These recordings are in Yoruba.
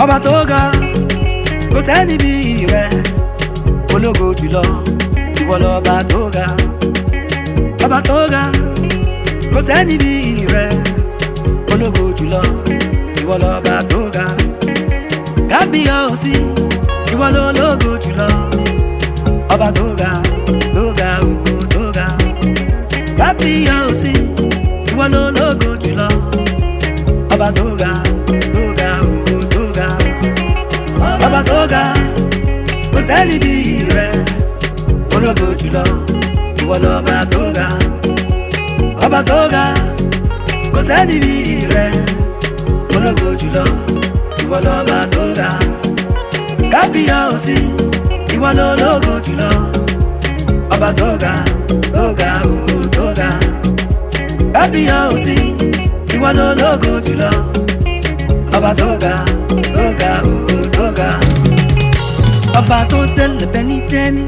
ọba tó ga kò sẹ́ni bí rẹ̀ ológo jùlọ ìwọ lọ́ba tó ga ọba tó ga kò sẹ́ni bí rẹ̀ ológo jùlọ ìwọ lọ́ba tó ga kábíyèsí ìwọ lológo jùlọ ọba tó ga tó ga tó ga kábíyèsí ìwọ lológo jùlọ ọba tó ga tó ga tó ga ọba tó ga kò sẹ́ni bí rẹ̀ ológo jùlọ ìwọ lọ́ba tó ga ọba tó ga kò sẹ́ni bí rẹ̀ ológo jùlọ ìwọ lọ́ba tó ga kábíyèsí ìwọ lológo jùlọ ọba tó ga tó ga tó ga kábíyèsí ìwọ lológo jùlọ ọba tó ga tó ga tó ga ọba tó tẹ̀lé bẹ́nítẹ́ni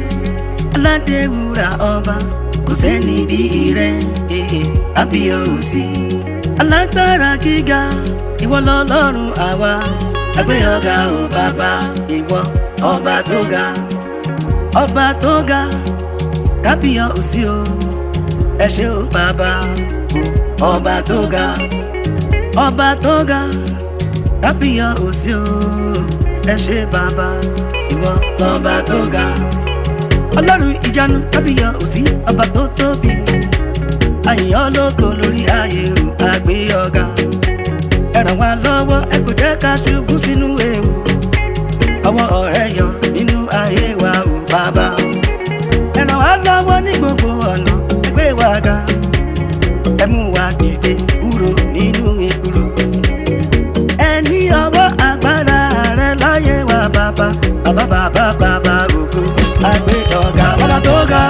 aládé wúrà ọba kò sẹ́ni bí rẹ̀ kábíyèsí alágbára gíga ìwọ lọ́lọ́run àwa àgbé ọ̀gá ò bàbá ìwọ ọba tó ga kábíyèsí o ẹ ṣé o bàbá ọba tó ga kábíyèsí o ẹ ṣé bàbá ìwọ ọba tó ga ọlọ́run ìjánu kábíyèsí ọba tó tóbi àyìn ológo lórí ayé o àgbé ọ̀gá ẹ ràn wá lọ́wọ́ ẹ kò jẹ́ ká ṣubú sínú ewu ọwọ́ ọ̀rẹ́ yọ nínú ayé wa o bàbá ẹ ràn wá lọ́wọ́ ní gbogbo ọ̀nà ẹ gbé wa ga ẹ mú wa dìde kúrò nínú ekuru ẹ ní ọwọ́ agbára rẹ láyé wa bàbá ògo àgbé ọ̀gá ọba tó ga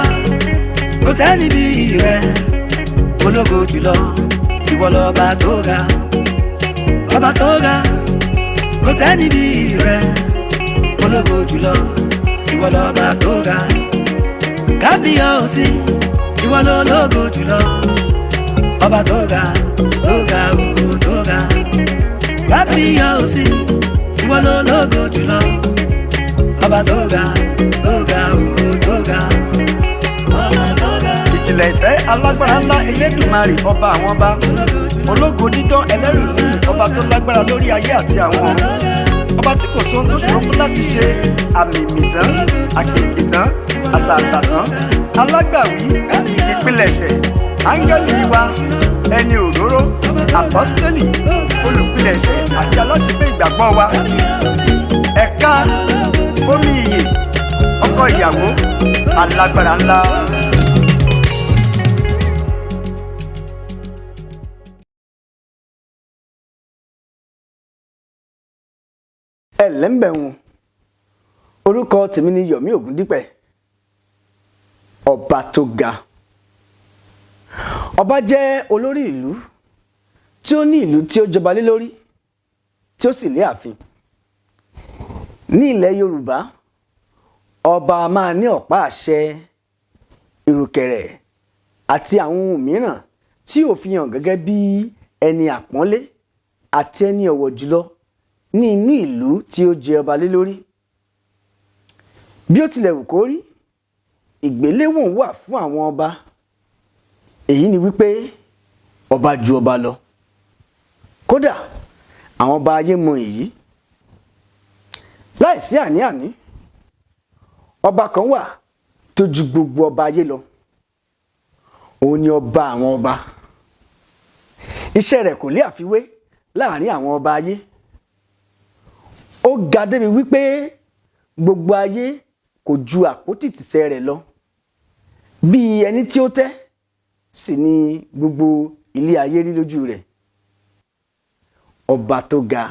kò sẹ́ni bí rẹ̀ ológo jùlọ ìwọ lọ́ba tó ga ọba tó ga kò sẹ́ni bí rẹ̀ ológo jùlọ ìwọ lọ́ba tó ga kábíyèsí ìwọ lológo jùlọ ọba tó ga tó ga tó ga kábíyèsí ìwọ lológo jùlọ ọba tó ga tó ga tó ga ọba tó ga. ìjìnlẹ̀ ìfẹ́ alágbára ńlá elédùmarè ọba àwọn ọba ológo dídán ẹlẹ́rù nìyí ọba tó lágbára lórí ayé àti àwọn ọ̀run ọba tí kò sóhun tó ṣòro fún láti ṣe àmì ìmìtán àkèké tán àṣàṣà tán alágbàwí ìpilẹ̀ṣẹ̀ áńgẹ́lì wa ẹni òróró àpọ́stélì olùpilẹ̀ṣẹ̀ àti aláṣepé ìgbàgbọ́ wa ẹ̀ka omi ìyè ọkọ ìyàwó alágbára ńlá. ẹlẹ́mbẹ̀wọ̀n orúkọ tèmi ni Yomi Ògúndípẹ̀ ọba tó ga ọba jẹ́ olórí ìlú tí ó ní ìlú tí ó jọba lé lórí tí ó sì ní ààfin ní ilẹ̀ Yorùbá ọba máa ní ọ̀pá àṣẹ ìrùkẹ̀rẹ̀ àti àwọn ohun mìíràn tí ó fi hàn gẹ́gẹ́ bí ẹni àpọ́nlé àti ẹni ọ̀wọ̀ jùlọ ní inú ìlú tí ó jẹ ọba lé lórí bí ó tilẹ̀ wù kó rí ìgbéléwọ̀n wà fún àwọn ọba èyí ni wípé ọba ju ọba lọ kódà àwọn ọba ayé mọ èyí láìsí àní-àní ọba kan wà tó ju gbogbo ọba ayé lọ òun ni ọba àwọn ọba iṣẹ́ rẹ̀ kò lè àfiwé láàrin àwọn ọba ayé ó ga débi wípé gbogbo ayé kò ju àpótí ìtìsẹ̀ rẹ̀ lọ bí ẹni tí ó tẹ́ sì ni gbogbo ilé ayé rí lójú rẹ̀ ọba tó ga